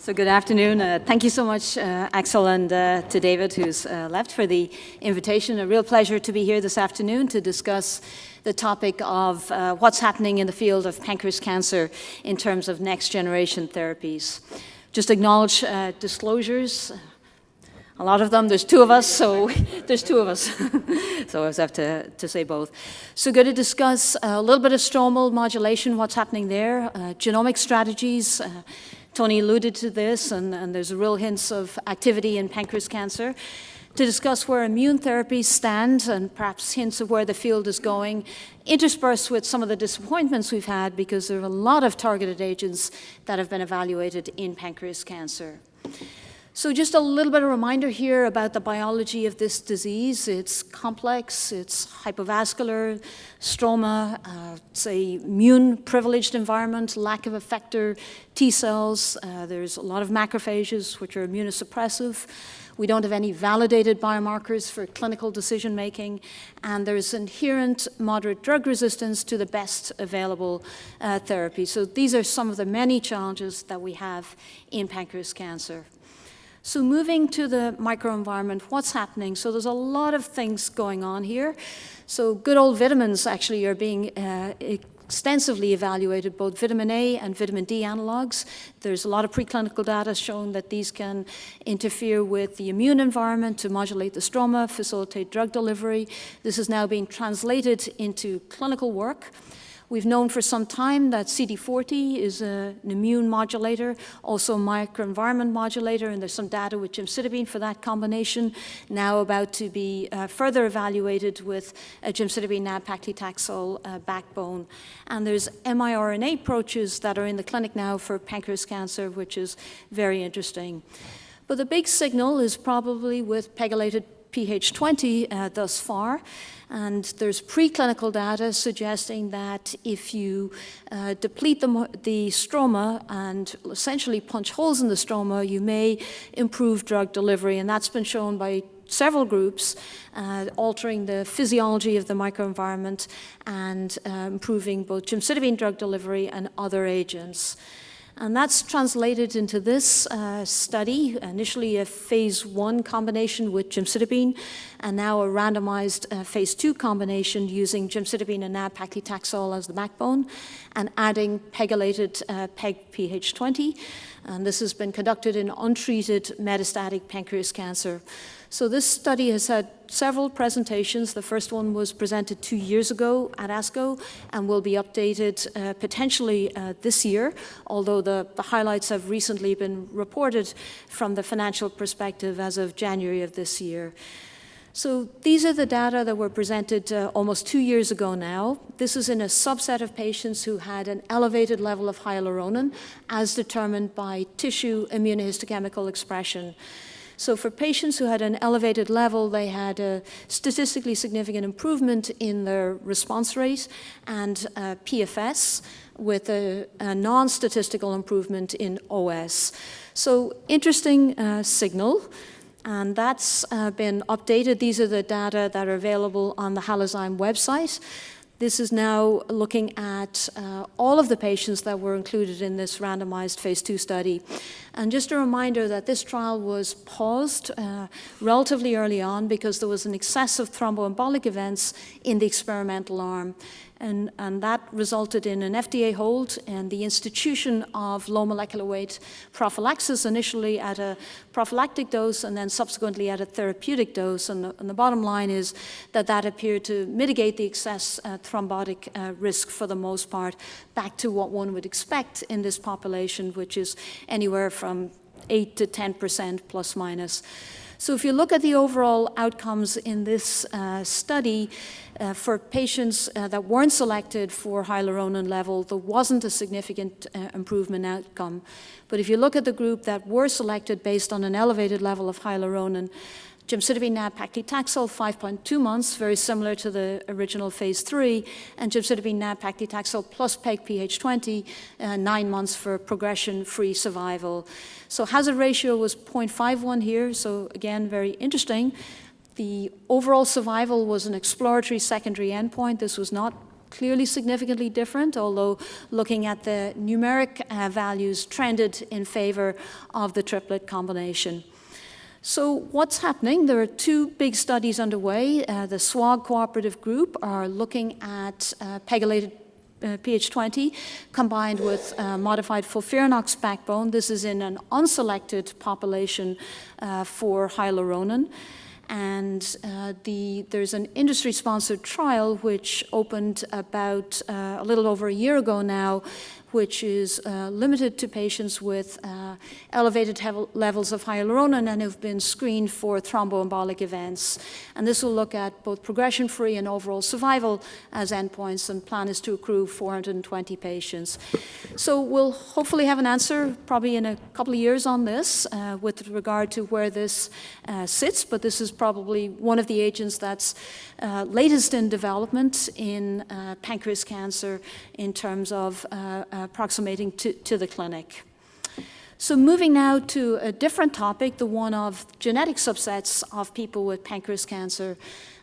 So good afternoon. Thank you so much, Axel, and to David, who's left, for the invitation. A real pleasure to be here this afternoon to discuss the topic of what's happening in the field of pancreas cancer in terms of next-generation therapies. Just acknowledge disclosures. A lot of them. There's two of us, so there's two of us. So I just have to say both. So going to discuss a little bit of stromal modulation, what's happening there, genomic strategies. Tony alluded to this, and there's a real hints of activity in pancreas cancer. To discuss where immune therapies stand and perhaps hints of where the field is going, interspersed with some of the disappointments we've had because there are a lot of targeted agents that have been evaluated in pancreas cancer. So just a little bit of reminder here about the biology of this disease. It's complex, it's hypovascular, stroma, it's a immune-privileged environment, lack of effector T cells. There's a lot of macrophages, which are immunosuppressive. We don't have any validated biomarkers for clinical decision-making, and there's inherent moderate drug resistance to the best available therapy. So these are some of the many challenges that we have in pancreas cancer. So moving to the microenvironment, what's happening? So there's a lot of things going on here. So good old vitamins actually are being extensively evaluated, both vitamin A and vitamin D analogs. There's a lot of preclinical data showing that these can interfere with the immune environment to modulate the stroma, facilitate drug delivery. This is now being translated into clinical work. We've known for some time that CD40 is an immune modulator, also a microenvironment modulator, and there's some data with gemcitabine for that combination, now about to be further evaluated with a gemcitabine nab-paclitaxel backbone. And there's miRNA approaches that are in the clinic now for pancreas cancer, which is very interesting. But the big signal is probably with pegylated PH20 thus far. And there's preclinical data suggesting that if you deplete the stroma and essentially punch holes in the stroma, you may improve drug delivery. And that's been shown by several groups, altering the physiology of the microenvironment and improving both gemcitabine drug delivery and other agents. And that's translated into this study, initially a phase I combination with gemcitabine, and now a randomized phase II combination using gemcitabine and nab-paclitaxel as the backbone, and adding pegylated PEG-PH20. And this has been conducted in untreated metastatic pancreas cancer. So this study has had several presentations. The first one was presented 2 years ago at ASCO and will be updated potentially this year, although the highlights have recently been reported from the financial perspective as of January of this year. So these are the data that were presented almost 2 years ago now. This is in a subset of patients who had an elevated level of hyaluronan as determined by tissue immunohistochemical expression. So for patients who had an elevated level, they had a statistically significant improvement in their response rate and PFS with a non-statistical improvement in OS. So interesting signal. And that's been updated. These are the data that are available on the Halozyme website. This is now looking at all of the patients that were included in this randomized phase II study. And just a reminder that this trial was paused relatively early on because there was an excess of thromboembolic events in the experimental arm. And that resulted in an FDA hold and the institution of low molecular weight prophylaxis, initially at a prophylactic dose and then subsequently at a therapeutic dose. And the bottom line is that that appeared to mitigate the excess thrombotic risk for the most part, back to what one would expect in this population, which is anywhere from 8 to 10% plus minus. So if you look at the overall outcomes in this study, for patients that weren't selected for hyaluronan level, there wasn't a significant improvement outcome. But if you look at the group that were selected based on an elevated level of hyaluronan, gemcitabine nab-paclitaxel 5.2 months, very similar to the original phase III, and gemcitabine nab-paclitaxel plus PEG-PH20, 9 months for progression-free survival. So hazard ratio was 0.51 here, so again, very interesting. The overall survival was an exploratory secondary endpoint. This was not clearly significantly different, although looking at the numeric values trended in favor of the triplet combination. So what's happening? There are two big studies underway. The SWOG cooperative group are looking at pegylated PH20 combined with modified FOLFIRINOX backbone. This is in an unselected population for hyaluronan. And there's an industry-sponsored trial which opened about a little over a year ago now, which is limited to patients with elevated levels of hyaluronan and have been screened for thromboembolic events. And this will look at both progression-free and overall survival as endpoints, and plan is to accrue 420 patients. So we'll hopefully have an answer probably in a couple of years on this with regard to where this sits, but this is probably one of the agents that's latest in development in pancreas cancer in terms of approximating to the clinic. So moving now to a different topic, the one of genetic subsets of people with pancreas cancer.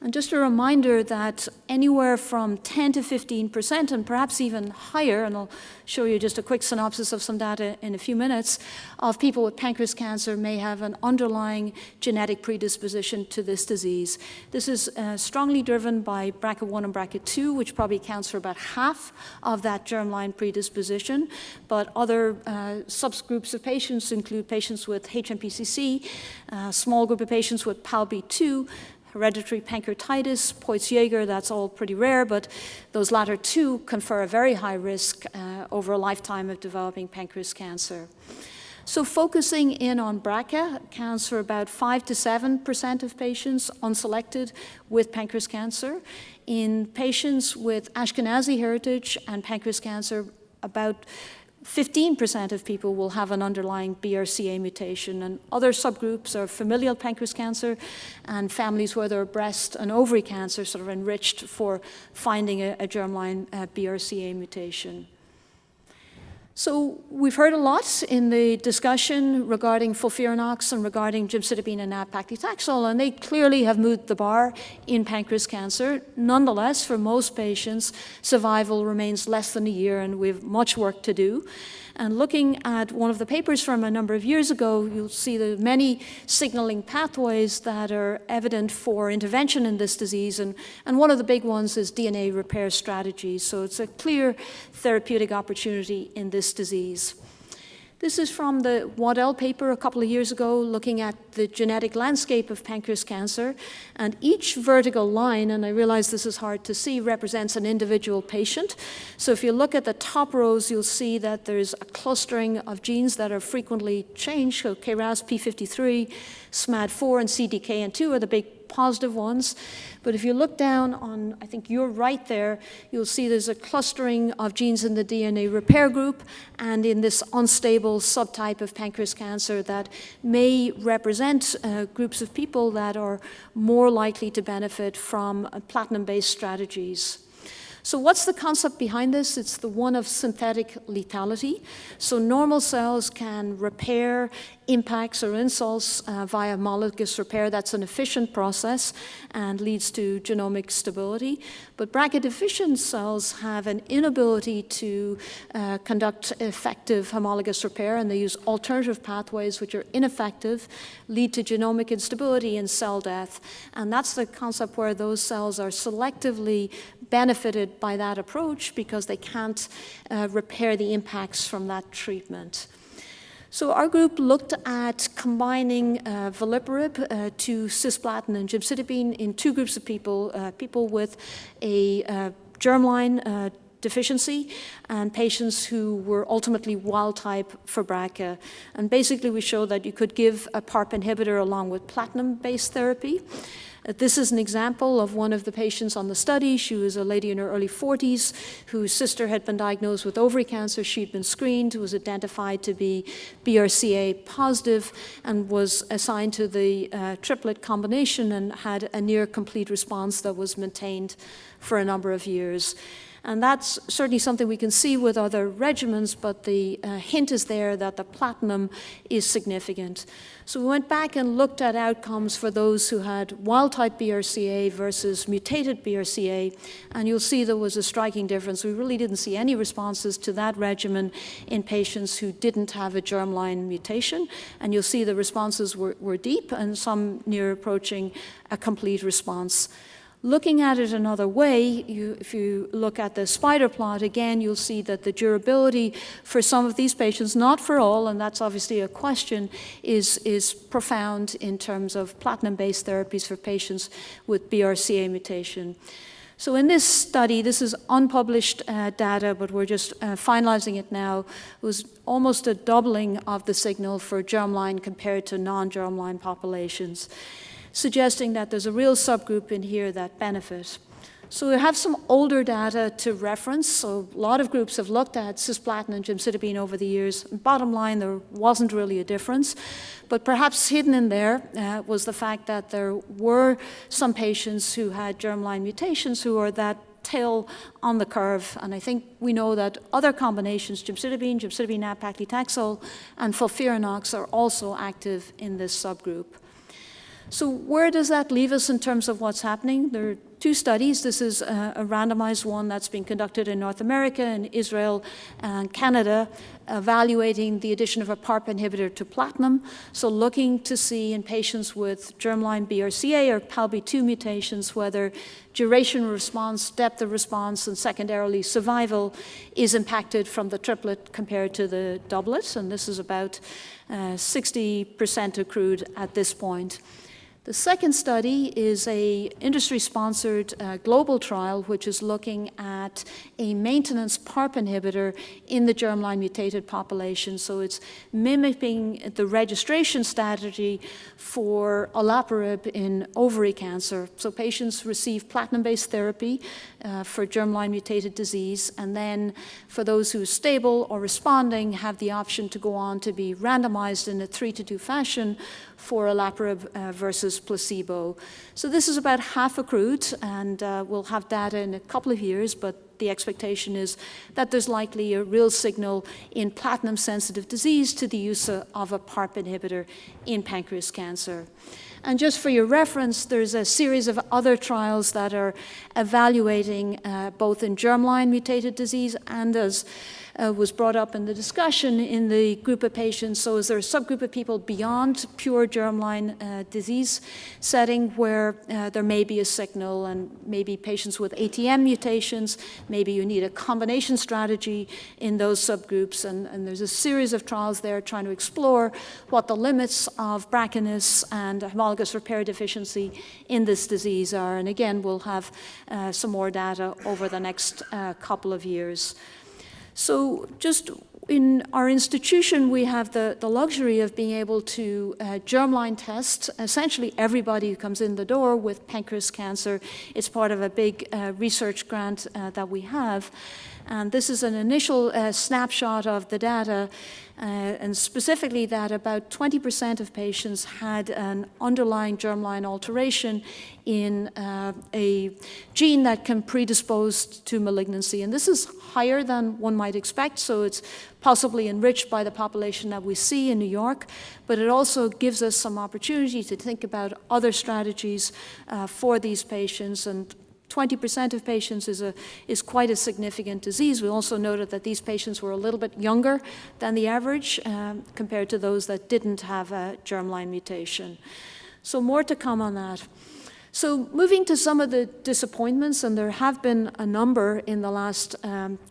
And just a reminder that anywhere from 10 to 15%, and perhaps even higher, and I'll show you just a quick synopsis of some data in a few minutes, of people with pancreas cancer may have an underlying genetic predisposition to this disease. This is strongly driven by BRCA1 and BRCA2, which probably accounts for about half of that germline predisposition. But other subgroups of patients include patients with HMPCC, a small group of patients with PALB2, hereditary pancreatitis, Poitz-Jaeger, that's all pretty rare, but those latter two confer a very high risk over a lifetime of developing pancreas cancer. So focusing in on BRCA accounts for about 5 to 7% of patients unselected with pancreas cancer. In patients with Ashkenazi heritage and pancreas cancer, about 15% of people will have an underlying BRCA mutation, and other subgroups are familial pancreas cancer and families where there are breast and ovary cancer sort of enriched for finding a germline BRCA mutation. So we've heard a lot in the discussion regarding FOLFIRINOX and regarding gemcitabine and nab-paclitaxel, and they clearly have moved the bar in pancreas cancer. Nonetheless, for most patients, survival remains less than a year, and we have much work to do. And looking at one of the papers from a number of years ago, you'll see the many signaling pathways that are evident for intervention in this disease, and one of the big ones is DNA repair strategies. So it's a clear therapeutic opportunity in this disease. This is from the Waddell paper a couple of years ago, looking at the genetic landscape of pancreas cancer. And each vertical line, and I realize this is hard to see, represents an individual patient. So if you look at the top rows, you'll see that there's a clustering of genes that are frequently changed. So KRAS, P53, SMAD4, and CDKN2 are the big positive ones. But if you look down on, I think your right there, you'll see there's a clustering of genes in the DNA repair group and in this unstable subtype of pancreas cancer that may represent groups of people that are more likely to benefit from platinum-based strategies. So what's the concept behind this? It's the one of synthetic lethality. So normal cells can repair impacts or insults via homologous repair. That's an efficient process and leads to genomic stability. But BRCA deficient cells have an inability to conduct effective homologous repair, and they use alternative pathways which are ineffective, lead to genomic instability and cell death. And that's the concept where those cells are selectively benefited by that approach because they can't repair the impacts from that treatment. So our group looked at combining Veliparib to Cisplatin and Gemcitabine in two groups of people, people with a germline deficiency and patients who were ultimately wild type for BRCA. And basically we showed that you could give a PARP inhibitor along with platinum-based therapy. This is an example of one of the patients on the study. She was a lady in her early 40s whose sister had been diagnosed with ovary cancer. She'd been screened, was identified to be BRCA positive, and was assigned to the triplet combination and had a near complete response that was maintained for a number of years. And that's certainly something we can see with other regimens, but the hint is there that the platinum is significant. So we went back and looked at outcomes for those who had wild-type BRCA versus mutated BRCA, and you'll see there was a striking difference. We really didn't see any responses to that regimen in patients who didn't have a germline mutation, and you'll see the responses were deep and some near approaching a complete response. Looking at it another way, if you look at the spider plot, again, you'll see that the durability for some of these patients, not for all, and that's obviously a question, is profound in terms of platinum-based therapies for patients with BRCA mutation. So in this study, this is unpublished data, but we're just finalizing it now. It was almost a doubling of the signal for germline compared to non-germline populations, suggesting that there's a real subgroup in here that benefit. So we have some older data to reference. So a lot of groups have looked at cisplatin and gemcitabine over the years. Bottom line, there wasn't really a difference. But perhaps hidden in there was the fact that there were some patients who had germline mutations who are that tail on the curve. And I think we know that other combinations, gemcitabine, nab-paclitaxel, and FOLFIRINOX are also active in this subgroup. So where does that leave us in terms of what's happening? There are two studies. This is a randomized one that's been conducted in North America and Israel and Canada, evaluating the addition of a PARP inhibitor to platinum. So looking to see in patients with germline BRCA or PALB2 mutations whether duration of response, depth of response, and secondarily survival is impacted from the triplet compared to the doublet. And this is about 60% accrued at this point. The second study is an industry-sponsored global trial, which is looking at a maintenance PARP inhibitor in the germline mutated population. So it's mimicking the registration strategy for olaparib in ovary cancer. So patients receive platinum-based therapy for germline mutated disease, and then for those who are stable or responding, have the option to go on to be randomized in a 3-to-2 fashion for olaparib versus placebo. So this is about half accrued, and we'll have data in a couple of years, but the expectation is that there's likely a real signal in platinum-sensitive disease to the use of a PARP inhibitor in pancreas cancer. And just for your reference, there's a series of other trials that are evaluating both in germline mutated disease and as was brought up in the discussion in the group of patients. So is there a subgroup of people beyond pure germline disease setting where there may be a signal, and maybe patients with ATM mutations, maybe you need a combination strategy in those subgroups. And there's a series of trials there trying to explore what the limits of BRCA and homologous repair deficiency in this disease are. And again, we'll have some more data over the next couple of years. So just in our institution, we have the luxury of being able to germline test essentially everybody who comes in the door with pancreas cancer. It's part of a big research grant that we have. And this is an initial snapshot of the data, and specifically that about 20% of patients had an underlying germline alteration in a gene that can predispose to malignancy. And this is higher than one might expect, so it's possibly enriched by the population that we see in New York, but it also gives us some opportunity to think about other strategies for these patients. And 20% of patients is quite a significant disease. We also noted that these patients were a little bit younger than the average compared to those that didn't have a germline mutation. So more to come on that. So moving to some of the disappointments, and there have been a number in the last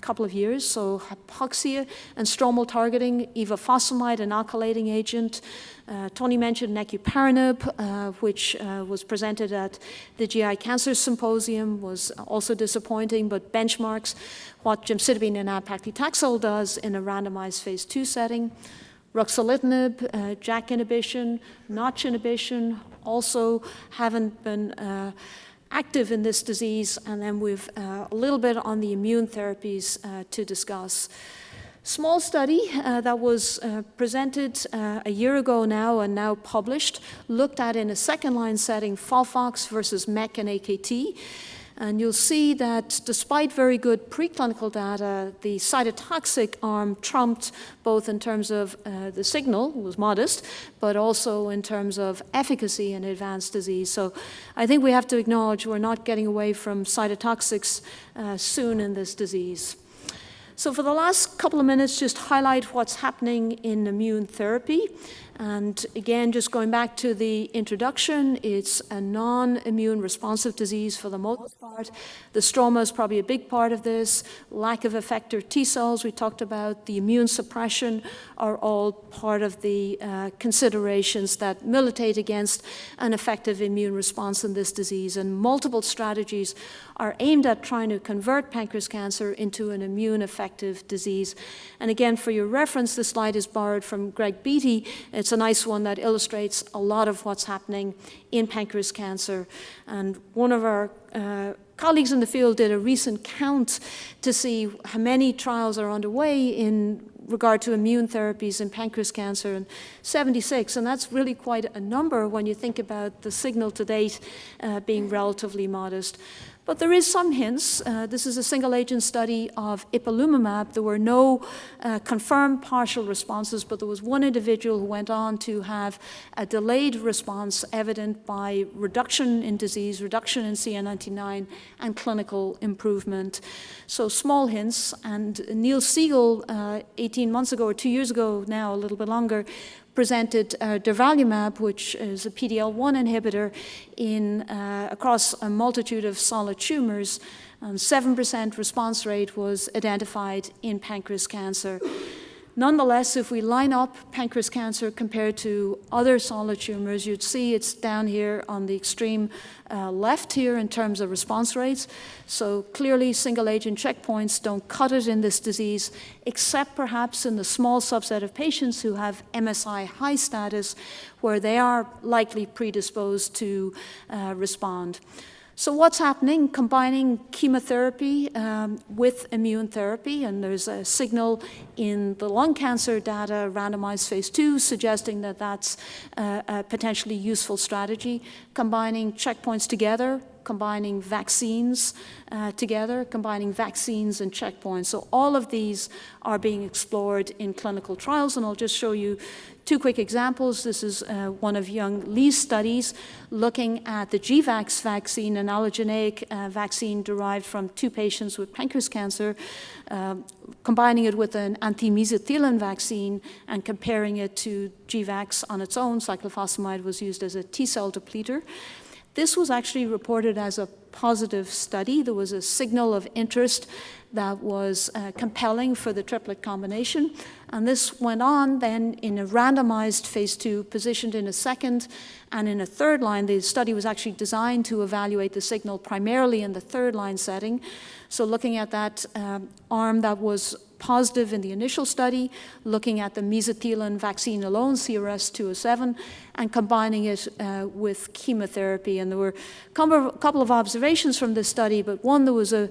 couple of years. So hypoxia and stromal targeting, ivosfamide, an alkylating agent. Tony mentioned necuparinib, which was presented at the GI Cancer Symposium, was also disappointing, but benchmarks what gemcitabine and nab-paclitaxel does in a randomized phase II setting. Ruxolitinib, JAK inhibition, Notch inhibition, also haven't been active in this disease. And then we've a little bit on the immune therapies to discuss. Small study that was presented a year ago now and now published, looked at in a second-line setting FOLFOX versus MEK and AKT. And you'll see that despite very good preclinical data, the cytotoxic arm trumped both in terms of the signal, was modest, but also in terms of efficacy in advanced disease. So I think we have to acknowledge we're not getting away from cytotoxics soon in this disease. So for the last couple of minutes, just highlight what's happening in immune therapy. And again, just going back to the introduction, it's a non-immune responsive disease for the most part. The stroma is probably a big part of this. Lack of effector T cells we talked about, the immune suppression are all part of the considerations that militate against an effective immune response in this disease. And multiple strategies are aimed at trying to convert pancreas cancer into an immune effective disease. And again, for your reference, this slide is borrowed from Greg Beatty. It's a nice one that illustrates a lot of what's happening in pancreas cancer. And one of our colleagues in the field did a recent count to see how many trials are underway in regard to immune therapies in pancreas cancer, and 76, and that's really quite a number when you think about the signal to date being relatively modest. But there is some hints. This is a single-agent study of ipilimumab. There were no confirmed partial responses, but there was one individual who went on to have a delayed response evident by reduction in disease, reduction in CA19-9, and clinical improvement. So small hints. And Neil Siegel, 18 months ago, or 2 years ago now, a little bit longer, presented durvalumab, which is a PD-L1 inhibitor, across a multitude of solid tumors. 7% response rate was identified in pancreas cancer. Nonetheless, if we line up pancreas cancer compared to other solid tumors, you'd see it's down here on the extreme left here in terms of response rates. So clearly, single-agent checkpoints don't cut it in this disease, except perhaps in the small subset of patients who have MSI high status, where they are likely predisposed to respond. So what's happening? Combining chemotherapy with immune therapy, and there's a signal in the lung cancer data, randomized phase II, suggesting that that's a potentially useful strategy. Combining checkpoints together, combining vaccines together, combining vaccines and checkpoints. So all of these are being explored in clinical trials, and I'll just show you two quick examples. This is one of Young Lee's studies looking at the GVAX vaccine, an allogeneic vaccine derived from 2 patients with pancreas cancer, combining it with an anti-mesothelin vaccine and comparing it to GVAX on its own. Cyclophosphamide was used as a T-cell depleter. This was actually reported as a positive study. There was a signal of interest that was compelling for the triplet combination. And this went on then in a randomized phase II, positioned in a second and in a third line. The study was actually designed to evaluate the signal primarily in the third line setting. So looking at that arm that was positive in the initial study, looking at the mesothelin vaccine alone, CRS-207, and combining it with chemotherapy. And there were a couple of observations from this study, but one, there was a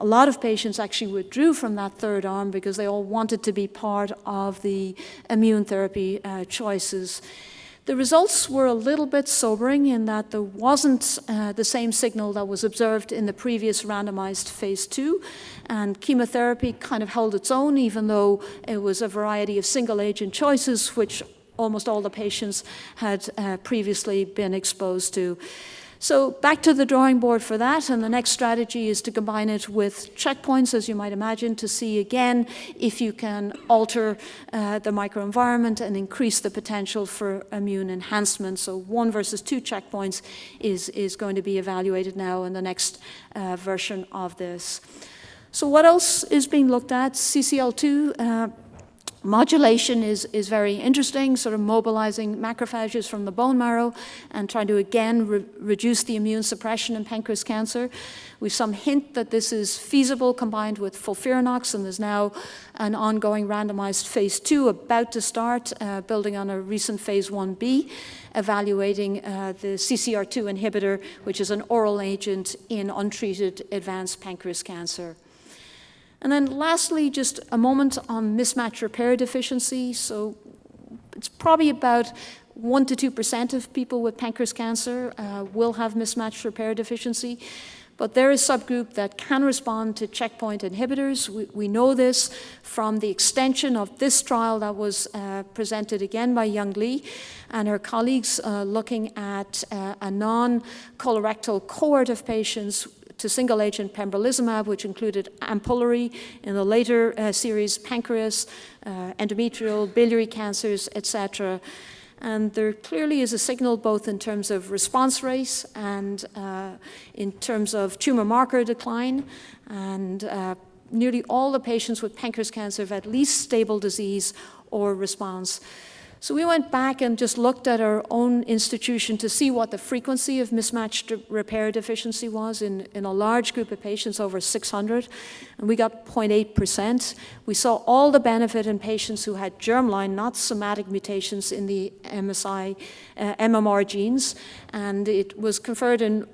lot of patients actually withdrew from that third arm because they all wanted to be part of the immune therapy choices. The results were a little bit sobering in that there wasn't the same signal that was observed in the previous randomized phase II, and chemotherapy kind of held its own, even though it was a variety of single-agent choices, which almost all the patients had previously been exposed to. So back to the drawing board for that, and the next strategy is to combine it with checkpoints, as you might imagine, to see again if you can alter the microenvironment and increase the potential for immune enhancement. So 1 versus 2 checkpoints is going to be evaluated now in the next version of this. So what else is being looked at? CCL2 modulation is very interesting, sort of mobilizing macrophages from the bone marrow and trying to, again, reduce the immune suppression in pancreas cancer. We've some hint that this is feasible combined with FOLFIRINOX, and there's now an ongoing randomized phase II about to start, building on a recent phase 1b, evaluating the CCR2 inhibitor, which is an oral agent in untreated advanced pancreas cancer. And then lastly, just a moment on mismatch repair deficiency. So it's probably about 1 to 2% of people with pancreas cancer will have mismatch repair deficiency. But there is a subgroup that can respond to checkpoint inhibitors. We know this from the extension of this trial that was presented again by Young Lee and her colleagues looking at a non-colorectal cohort of patients to single-agent pembrolizumab, which included ampullary, in the later series pancreas, endometrial, biliary cancers, etc. And there clearly is a signal both in terms of response rate and in terms of tumor marker decline. And nearly all the patients with pancreas cancer have at least stable disease or response. So we went back and just looked at our own institution to see what the frequency of mismatch repair deficiency was in a large group of patients, over 600, and we got 0.8%. We saw all the benefit in patients who had germline, not somatic mutations in the MMR genes, and it was conferred in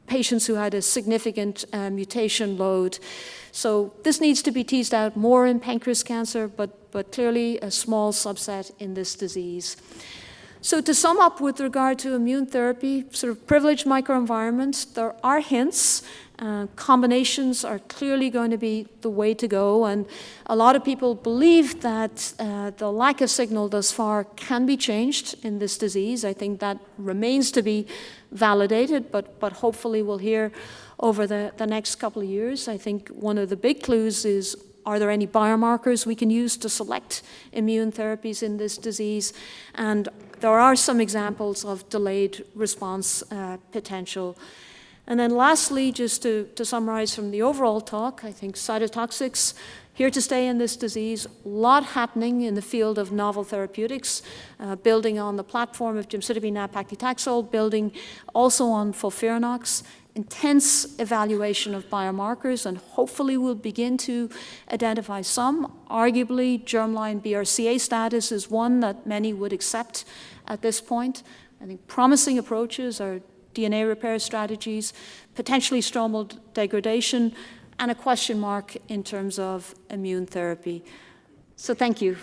patients who had a significant mutation load. So this needs to be teased out more in pancreas cancer, but clearly a small subset in this disease. So to sum up with regard to immune therapy, sort of privileged microenvironments, there are hints. Combinations are clearly going to be the way to go, and a lot of people believe that the lack of signal thus far can be changed in this disease. I think that remains to be validated, but hopefully we'll hear over the next couple of years. I think one of the big clues is, are there any biomarkers we can use to select immune therapies in this disease? And there are some examples of delayed response potential. And then lastly, just to summarize from the overall talk, I think cytotoxics, here to stay in this disease, a lot happening in the field of novel therapeutics, building on the platform of gemcitabine nab-paclitaxel, building also on FOLFIRINOX, intense evaluation of biomarkers, and hopefully we'll begin to identify some. Arguably, germline BRCA status is one that many would accept at this point. I think promising approaches are DNA repair strategies, potentially stromal degradation, and a question mark in terms of immune therapy. So thank you.